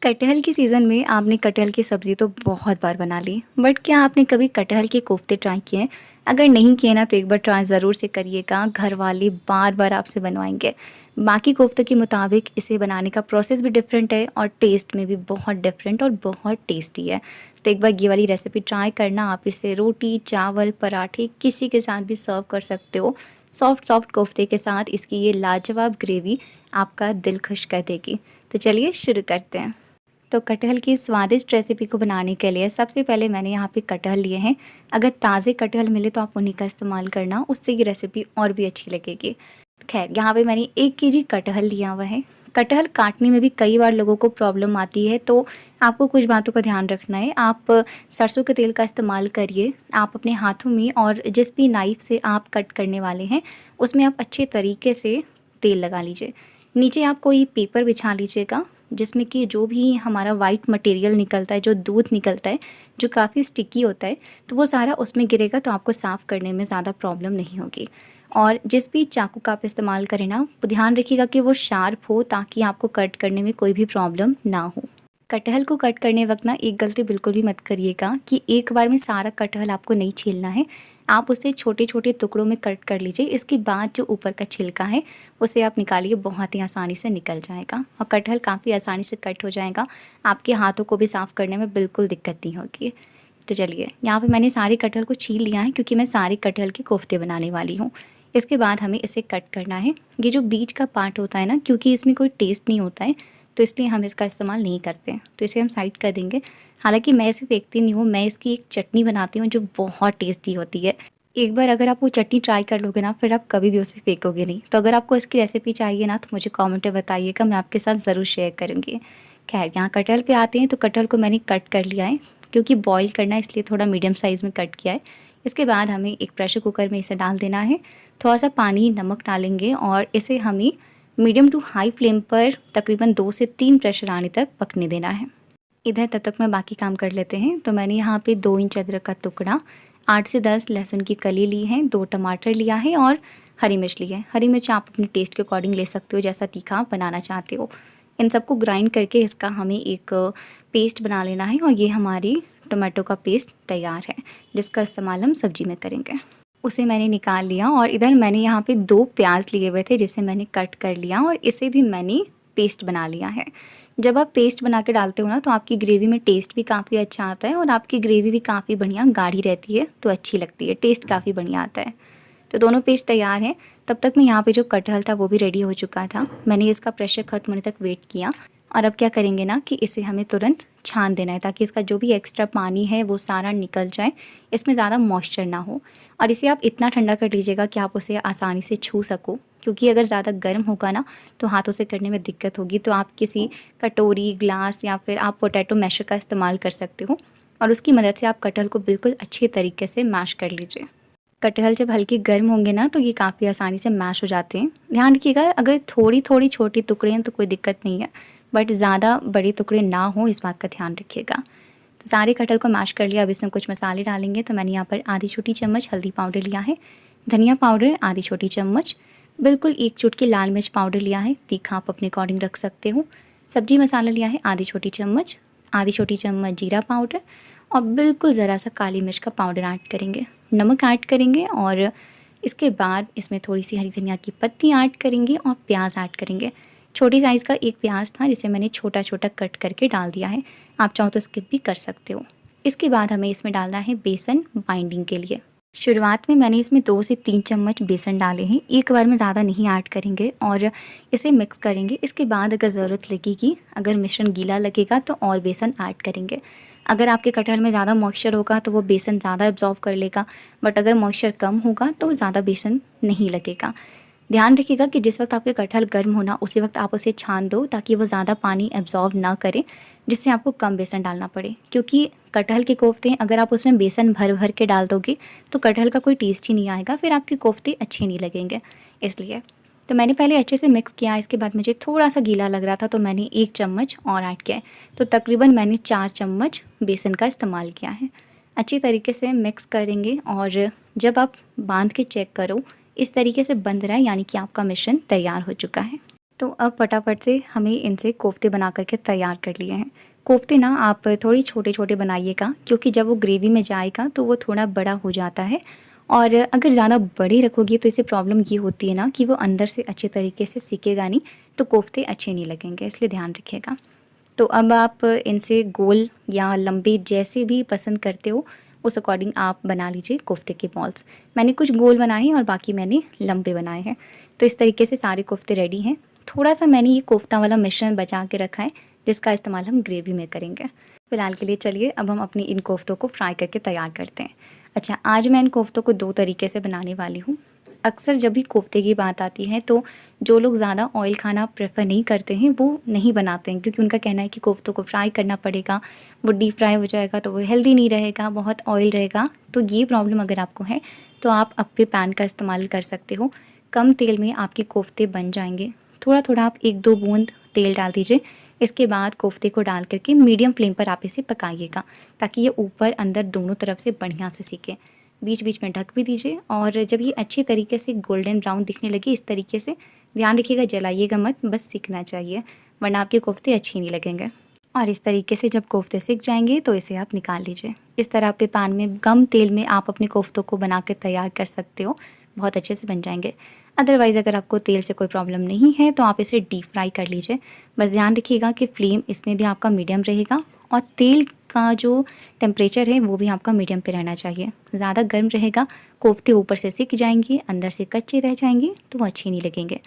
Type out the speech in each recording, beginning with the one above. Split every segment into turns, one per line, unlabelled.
कटहल के सीज़न में आपने कटहल की सब्ज़ी तो बहुत बार बना ली, बट क्या आपने कभी कटहल के कोफ्ते ट्राई किए हैं? अगर नहीं किए ना तो एक बार ट्राई ज़रूर से करिएगा, घर वाले बार-बार आपसे बनवाएँगे। बाकी कोफ्ते के मुताबिक इसे बनाने का प्रोसेस भी डिफरेंट है और टेस्ट में भी बहुत डिफरेंट और बहुत टेस्टी है। तो एक बार ये वाली रेसिपी ट्राई करना, आप इसे रोटी, चावल, पराठे किसी के साथ भी सर्व कर सकते हो। सॉफ्ट-सॉफ्ट कोफ्ते के साथ इसकी ये लाजवाब ग्रेवी आपका दिल खुश कर देगी। तो चलिए शुरू करते हैं। तो कटहल की स्वादिष्ट रेसिपी को बनाने के लिए सबसे पहले मैंने यहाँ पे कटहल लिए हैं। अगर ताज़े कटहल मिले तो आप उन्हीं का इस्तेमाल करना, उससे ये रेसिपी और भी अच्छी लगेगी। खैर यहाँ पे मैंने 1 केजी कटहल लिया हुआ है। कटहल काटने में भी कई बार लोगों को प्रॉब्लम आती है, तो आपको कुछ बातों का ध्यान रखना है। आप सरसों के तेल का इस्तेमाल करिए। आप अपने हाथों में और जिस भी नाइफ़ से आप कट करने वाले हैं, उसमें आप अच्छे तरीके से तेल लगा लीजिए। नीचे आप कोई पेपर बिछा लीजिएगा, जिसमें कि जो भी हमारा वाइट मटेरियल निकलता है, जो दूध निकलता है, जो काफ़ी स्टिकी होता है, तो वो सारा उसमें गिरेगा, तो आपको साफ़ करने में ज़्यादा प्रॉब्लम नहीं होगी। और जिस भी चाकू का आप इस्तेमाल करें ना, वो ध्यान रखिएगा कि वो शार्प हो, ताकि आपको कट करने में कोई भी प्रॉब्लम ना हो। कटहल को कट करने वक्त ना एक गलती बिल्कुल भी मत करिएगा कि एक बार में सारा कटहल आपको नहीं छीलना है। आप उसे छोटे-छोटे टुकड़ों में कट कर लीजिए। इसके बाद जो ऊपर का छिलका है, उसे आप निकालिए, बहुत ही आसानी से निकल जाएगा और कटहल काफ़ी आसानी से कट हो जाएगा। आपके हाथों को भी साफ़ करने में बिल्कुल दिक्कत नहीं होगी। तो चलिए, यहाँ पे मैंने सारे कटहल को छील लिया है, क्योंकि मैं सारे कटहल के कोफ्ते बनाने वाली हूँ। इसके बाद हमें इसे कट करना है। ये जो बीच का पार्ट होता है ना, क्योंकि इसमें कोई टेस्ट नहीं होता है, तो इसलिए हम इसका इस्तेमाल नहीं करते हैं, तो इसे हम साइड कर देंगे। हालाँकि मैं इसे फेंकती नहीं हूँ, मैं इसकी एक चटनी बनाती हूँ जो बहुत टेस्टी होती है। एक बार अगर आप वो चटनी ट्राई कर लोगे ना, फिर आप कभी भी उसे फेंकोगे नहीं। तो अगर आपको इसकी रेसिपी चाहिए ना, तो मुझे कमेंट में बताइएगा, मैं आपके साथ ज़रूर शेयर करूँगी। खैर यहाँ कटहल पे आते हैं, तो कटहल को मैंने कट कर लिया है, क्योंकि बॉयल करना है इसलिए थोड़ा मीडियम साइज़ में कट किया है। इसके बाद हमें एक प्रेशर कुकर में इसे डाल देना है। थोड़ा-सा पानी, नमक डालेंगे और इसे हमें मीडियम टू हाई फ्लेम पर तकरीबन 2 से 3 प्रेशर आने तक पकने देना है। इधर तब तक मैं बाकी काम कर लेते हैं। तो मैंने यहाँ पे 2 इंच अदरक का टुकड़ा, 8 से 10 लहसुन की कली ली है, 2 टमाटर लिया है और हरी मिर्च ली है। हरी मिर्च आप अपने टेस्ट के अकॉर्डिंग ले सकते हो, जैसा तीखा आप बनाना चाहते हो। इन सबको ग्राइंड करके इसका हमें एक पेस्ट बना लेना है और ये हमारी टोमेटो का पेस्ट तैयार है, जिसका इस्तेमाल हम सब्जी में करेंगे। उसे मैंने निकाल लिया और इधर मैंने यहाँ पे 2 प्याज लिए हुए थे, जिसे मैंने कट कर लिया और इसे भी मैंने पेस्ट बना लिया है। जब आप पेस्ट बना के डालते हो ना, तो आपकी ग्रेवी में टेस्ट भी काफ़ी अच्छा आता है और आपकी ग्रेवी भी काफ़ी बढ़िया गाढ़ी रहती है, तो अच्छी लगती है, टेस्ट काफ़ी बढ़िया आता है। तो दोनों पेस्ट तैयार हैं। तब तक मैं यहाँ पे जो कटहल था वो भी रेडी हो चुका था। मैंने इसका प्रेशर ख़त्म होने तक वेट किया और अब क्या करेंगे ना कि इसे हमें तुरंत छान देना है, ताकि इसका जो भी एक्स्ट्रा पानी है वो सारा निकल जाए, इसमें ज़्यादा मॉइस्चर ना हो। और इसे आप इतना ठंडा कर लीजिएगा कि आप उसे आसानी से छू सको, क्योंकि अगर ज़्यादा गर्म होगा ना, तो हाथों से करने में दिक्कत होगी। तो आप किसी कटोरी, ग्लास या फिर आप पोटैटो मैशर का इस्तेमाल कर सकते हो और उसकी मदद से आप कटहल को बिल्कुल अच्छे तरीके से मैश कर लीजिए। कटहल जब हल्के गर्म होंगे ना, तो ये काफ़ी आसानी से मैश हो जाते हैं। ध्यान रखिएगा, अगर थोड़ी-थोड़ी छोटी टुकड़े हैं तो कोई दिक्कत नहीं है, बट ज़्यादा बड़े टुकड़े ना हो, इस बात का ध्यान रखिएगा। तो सारे कटहल को मैश कर लिया। अब इसमें कुछ मसाले डालेंगे। तो मैंने यहाँ पर आधी छोटी चम्मच हल्दी पाउडर लिया है, धनिया पाउडर आधी छोटी चम्मच, बिल्कुल 1 चुटकी लाल मिर्च पाउडर लिया है, तीखा आप अपने अकॉर्डिंग रख सकते हो। सब्जी मसाला लिया है आधी छोटी चम्मच, आधी छोटी चम्मच जीरा पाउडर और बिल्कुल ज़रा सा काली मिर्च का पाउडर ऐड करेंगे, नमक ऐड करेंगे और इसके बाद इसमें थोड़ी सी हरी धनिया की पत्ती ऐड करेंगे और प्याज ऐड करेंगे। छोटी साइज़ का एक प्याज था, जिसे मैंने छोटा-छोटा कट करके डाल दिया है। आप चाहो तो स्किप भी कर सकते हो। इसके बाद हमें इसमें डालना है बेसन बाइंडिंग के लिए। शुरुआत में मैंने इसमें 2 से 3 चम्मच बेसन डाले हैं, एक बार में ज़्यादा नहीं ऐड करेंगे और इसे मिक्स करेंगे। इसके बाद अगर ज़रूरत लगेगी, अगर मिश्रण गीला लगेगा तो और बेसन ऐड करेंगे। अगर आपके कटहल में ज़्यादा मॉइस्चर होगा तो वो बेसन ज़्यादा एब्ज़ॉर्ब कर लेगा, बट अगर मॉइस्चर कम होगा तो ज़्यादा बेसन नहीं लगेगा। ध्यान रखिएगा कि जिस वक्त आपके कटहल गर्म हो ना, उसी वक्त आप उसे छान दो, ताकि वो ज़्यादा पानी एब्ज़ॉर्ब ना करे, जिससे आपको कम बेसन डालना पड़े। क्योंकि कटहल के कोफ्ते हैं, अगर आप उसमें बेसन भर-भर के डाल दोगे तो कटहल का कोई टेस्ट ही नहीं आएगा, फिर आपके कोफ्ते अच्छे नहीं लगेंगे, इसलिए। तो मैंने पहले अच्छे से मिक्स किया। इसके बाद मुझे थोड़ा-सा गीला लग रहा था, तो मैंने 1 चम्मच और ऐड किया है। तो तकरीबन मैंने 4 चम्मच बेसन का इस्तेमाल किया है। अच्छी तरीके से मिक्स करेंगे और जब आप बाँध के चेक करो, इस तरीके से बंध रहा है, यानी कि आपका मिश्रण तैयार हो चुका है। तो अब फटाफट से हमें इनसे कोफ्ते बना कर के तैयार कर लिए हैं। कोफ्ते ना आप थोड़ी छोटे-छोटे बनाइएगा, क्योंकि जब वो ग्रेवी में जाएगा तो वो थोड़ा बड़ा हो जाता है, और अगर ज़्यादा बड़े रखोगे तो इससे प्रॉब्लम ये होती है ना कि वो अंदर से अच्छे तरीके से सिकेगा नहीं, तो कोफ्ते अच्छे नहीं लगेंगे, इसलिए ध्यान रखिएगा। तो अब आप इनसे गोल या लंबे जैसे भी पसंद करते हो, उस अकॉर्डिंग आप बना लीजिए कोफ्ते के बॉल्स। मैंने कुछ गोल बनाए हैं और बाकी मैंने लंबे बनाए हैं। तो इस तरीके से सारे कोफ्ते रेडी हैं। थोड़ा-सा मैंने ये कोफ्ता वाला मिश्रण बचा के रखा है, जिसका इस्तेमाल हम ग्रेवी में करेंगे। फ़िलहाल के लिए चलिए अब हम अपनी इन कोफ्तों को फ्राई करके तैयार करते हैं। अच्छा, आज मैं इन कोफ्तों को 2 तरीके से बनाने वाली हूँ। अक्सर जब भी कोफ्ते की बात आती है तो जो लोग ज़्यादा ऑयल खाना प्रेफ़र नहीं करते हैं, वो नहीं बनाते हैं, क्योंकि उनका कहना है कि कोफ्तों को फ्राई करना पड़ेगा, वो डीप फ्राई हो जाएगा तो वो हेल्दी नहीं रहेगा, बहुत ऑयल रहेगा। तो ये प्रॉब्लम अगर आपको है तो आप अप्पे पैन का इस्तेमाल कर सकते हो। कम तेल में आपके कोफ्ते बन जाएँगे। थोड़ा-थोड़ा आप 1-2 बूंद तेल डाल दीजिए। इसके बाद कोफ्ते को डाल कर के मीडियम फ्लेम पर आप इसे पकाइएगा, ताकि ये ऊपर अंदर दोनों तरफ से बढ़िया से सिके। बीच-बीच में ढक भी दीजिए, और जब ये अच्छी तरीके से गोल्डन ब्राउन दिखने लगे इस तरीके से, ध्यान रखिएगा जलाइएगा मत, बस सिकना चाहिए, वरना आपके कोफ्ते अच्छे नहीं लगेंगे। और इस तरीके से जब कोफ्ते सिक जाएँगे तो इसे आप निकाल लीजिए। इस तरह पे पैन में कम तेल में आप अपने कोफ्तों को बना के तैयार कर सकते हो, बहुत अच्छे से बन जाएँगे। अदरवाइज़ अगर आपको तेल से कोई प्रॉब्लम नहीं है तो आप इसे डीप फ्राई कर लीजिए। बस ध्यान रखिएगा कि फ्लेम इसमें भी आपका मीडियम रहेगा, और तेल का जो टेम्परेचर है वो भी आपका मीडियम पे रहना चाहिए। ज़्यादा गर्म रहेगा, कोफ्ते ऊपर से सिक जाएँगे, अंदर से कच्चे रह जाएँगे तो वो अच्छे नहीं लगेंगे।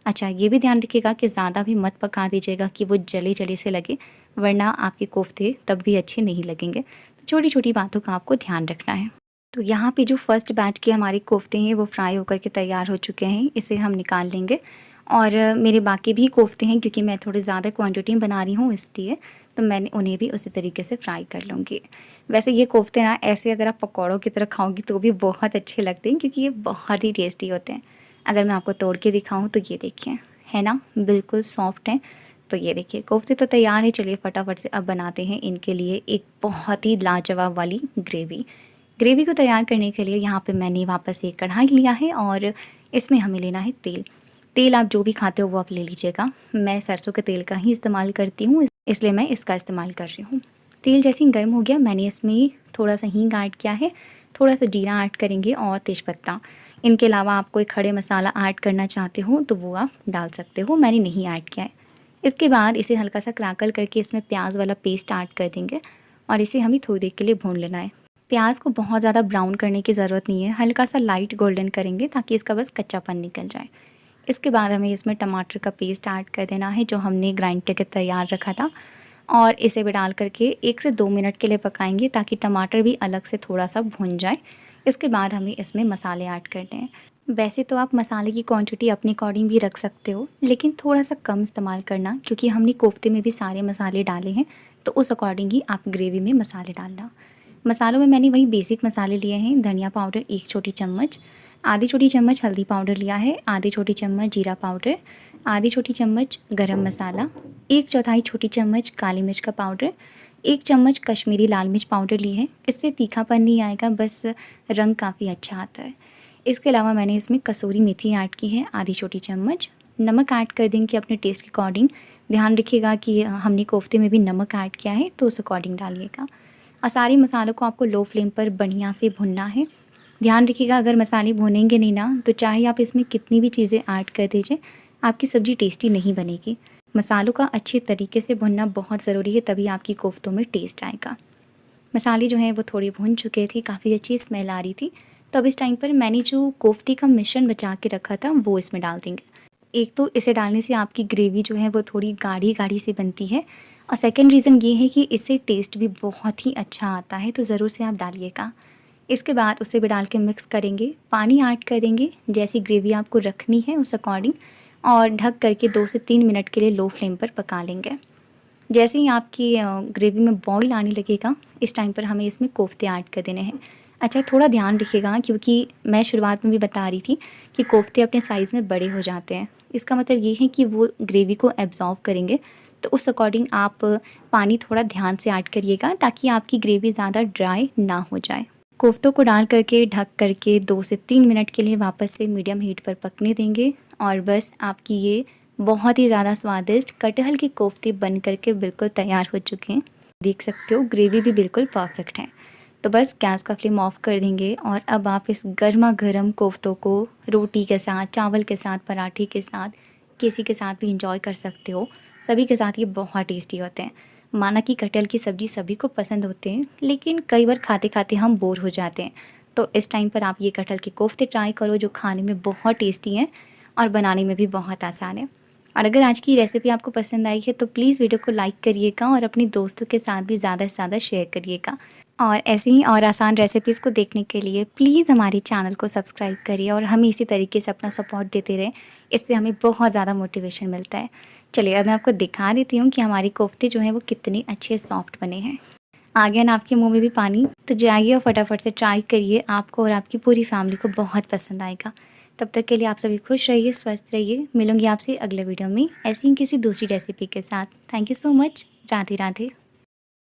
अच्छा, ये भी ध्यान रखिएगा कि ज़्यादा भी मत पका दीजिएगा कि वो जले-जले से लगे, वरना आपके कोफ्ते तब भी अच्छे नहीं लगेंगे। तो छोटी-छोटी बातों का आपको ध्यान रखना है। तो यहाँ पे जो फर्स्ट बैच के हमारे कोफ्ते हैं वो फ्राई होकर के तैयार हो चुके हैं, इसे हम निकाल लेंगे। और मेरे बाकी भी कोफ्ते हैं, क्योंकि मैं थोड़ी ज़्यादा क्वांटिटी में बना रही हूँ इसलिए, तो मैंने उन्हें भी उसी तरीके से फ्राई कर लूँगी। वैसे ये कोफ्ते ना ऐसे अगर आप पकौड़ों की तरह खाओगी तो भी बहुत अच्छे लगते हैं, क्योंकि ये बहुत ही टेस्टी होते हैं। अगर मैं आपको तोड़ के दिखाऊँ तो ये देखिए, है ना? बिल्कुल सॉफ्ट हैं। तो ये देखिए कोफ्ते तो तैयार हैं, चलिए फटाफट से अब बनाते हैं इनके लिए एक बहुत ही लाजवाब वाली ग्रेवी। ग्रेवी को तैयार करने के लिए यहाँ पे मैंने वापस से एक कढ़ाई लिया है, और इसमें हमें लेना है तेल। तेल आप जो भी खाते हो वो आप ले लीजिएगा। मैं सरसों के तेल का ही इस्तेमाल करती हूँ, इसलिए मैं इसका इस्तेमाल कर रही हूँ। तेल जैसे ही गर्म हो गया, मैंने इसमें थोड़ा-सा हींग ऐड किया है, थोड़ा-सा जीरा ऐड करेंगे और तेज़पत्ता। इनके अलावा आप कोई खड़े मसाला ऐड करना चाहते हो तो वो आप डाल सकते हो, मैंने नहीं ऐड किया है। इसके बाद इसे हल्का-सा क्रैकल करके इसमें प्याज़ वाला पेस्ट ऐड कर देंगे, और इसे हमें थोड़ी देर के लिए भून लेना है। प्याज़ को बहुत ज़्यादा ब्राउन करने की ज़रूरत नहीं है, हल्का-सा लाइट गोल्डन करेंगे ताकि इसका बस कच्चापन निकल जाए। इसके बाद हमें इसमें टमाटर का पेस्ट ऐड कर देना है, जो हमने ग्राइंड करके तैयार रखा था, और इसे भी डाल करके 1 से 2 मिनट के लिए पकाएंगे, ताकि टमाटर भी अलग से थोड़ा-सा भुन जाए। इसके बाद हमें इसमें मसाले ऐड करने हैं। वैसे तो आप मसाले की क्वांटिटी अपने अकॉर्डिंग भी रख सकते हो, लेकिन थोड़ा-सा कम इस्तेमाल करना, क्योंकि हमने कोफ्ते में भी सारे मसाले डाले हैं, तो उस अकॉर्डिंग ही आप ग्रेवी में मसाले डालना। मसालों में मैंने वही बेसिक मसाले लिए हैं, धनिया पाउडर 1 छोटी चम्मच, आधी छोटी चम्मच हल्दी पाउडर लिया है, आधी छोटी चम्मच जीरा पाउडर, आधी छोटी चम्मच गरम मसाला, 1/4 छोटी चम्मच काली मिर्च का पाउडर, 1 चम्मच कश्मीरी लाल मिर्च पाउडर ली है। इससे तीखापन नहीं आएगा, बस रंग काफ़ी अच्छा आता है। इसके अलावा मैंने इसमें कसूरी मेथी ऐड की है, आधी छोटी चम्मच। नमक ऐड कर देंगे अपने टेस्ट के अकॉर्डिंग। ध्यान रखिएगा कि हमने कोफ्ते में भी नमक ऐड किया है, तो उस अकॉर्डिंग डालिएगा। और सारे मसालों को आपको लो फ्लेम पर बढ़िया से भुनना है। ध्यान रखिएगा, अगर मसाले भुनेंगे नहीं ना, तो चाहे आप इसमें कितनी भी चीज़ें ऐड कर दीजिए, आपकी सब्ज़ी टेस्टी नहीं बनेगी। मसालों का अच्छे तरीके से भुनना बहुत ज़रूरी है, तभी आपकी कोफ्तों में टेस्ट आएगा। मसाले जो हैं वो थोड़े भुन चुके थे, काफ़ी अच्छी स्मेल आ रही थी। तो अब इस टाइम पर मैंने जो कोफ्ते का मिश्रण बचा के रखा था वो इसमें डाल देंगे। एक तो इसे डालने से आपकी ग्रेवी जो है वो थोड़ी गाढ़ी-गाढ़ी सी बनती है, और सेकंड रीज़न ये है कि इससे टेस्ट भी बहुत ही अच्छा आता है, तो ज़रूर से आप डालिएगा। इसके बाद उसे भी डाल के मिक्स करेंगे, पानी ऐड कर देंगे जैसी ग्रेवी आपको रखनी है उस अकॉर्डिंग, और ढक करके 2 से 3 मिनट के लिए लो फ्लेम पर पका लेंगे। जैसे ही आपकी ग्रेवी में बॉईल आने लगेगा, इस टाइम पर हमें इसमें कोफ्ते ऐड कर देने हैं। अच्छा, थोड़ा ध्यान रखिएगा, क्योंकि मैं शुरुआत में भी बता रही थी कि कोफ्ते अपने साइज़ में बड़े हो जाते हैं। इसका मतलब ये है कि वो ग्रेवी को एब्ज़ॉर्ब करेंगे, तो उस अकॉर्डिंग आप पानी थोड़ा ध्यान से ऐड करिएगा, ताकि आपकी ग्रेवी ज़्यादा ड्राई ना हो जाए। कोफ्तों को डाल करके ढक करके 2 से 3 मिनट के लिए वापस से मीडियम हीट पर पकने देंगे, और बस आपकी ये बहुत ही ज़्यादा स्वादिष्ट कटहल के कोफ्ते बन करके बिल्कुल तैयार हो चुके हैं। देख सकते हो ग्रेवी भी बिल्कुल परफेक्ट है। तो बस गैस का फ्लेम ऑफ कर देंगे और अब आप इस गर्मा गर्म कोफ्तों को रोटी के साथ, चावल के साथ, पराठे के साथ, किसी के साथ भी इंजॉय कर सकते हो। सभी के साथ ये बहुत टेस्टी होते हैं। माना कि कटहल की सब्ज़ी सभी को पसंद होते हैं, लेकिन कई बार खाते खाते हम बोर हो जाते हैं। तो इस टाइम पर आप ये कटहल के कोफ्ते ट्राई करो, जो खाने में बहुत टेस्टी हैं और बनाने में भी बहुत आसान है। और अगर आज की रेसिपी आपको पसंद आई है तो प्लीज़ वीडियो को लाइक करिएगा और अपने दोस्तों के साथ भी ज़्यादा से ज़्यादा शेयर करिएगा। और ऐसे ही और आसान रेसिपीज़ को देखने के लिए प्लीज़ हमारे चैनल को सब्सक्राइब करिए और हमें इसी तरीके से अपना सपोर्ट देते रहें। इससे हमें बहुत ज़्यादा मोटिवेशन मिलता है। चलिए अब मैं आपको दिखा देती हूँ कि हमारे कोफ्ते जो हैं वो कितने अच्छे सॉफ्ट बने हैं। आ गया ना आपके मुँह में भी पानी? तो जाइए और फटाफट से ट्राई करिए, आपको और आपकी पूरी फैमिली को बहुत पसंद आएगा। तब तक के लिए आप सभी खुश रहिए, स्वस्थ रहिए। मिलूँगी आपसे अगले वीडियो में ऐसी ही किसी दूसरी रेसिपी के साथ। Thank you so much. Radhe Radhe.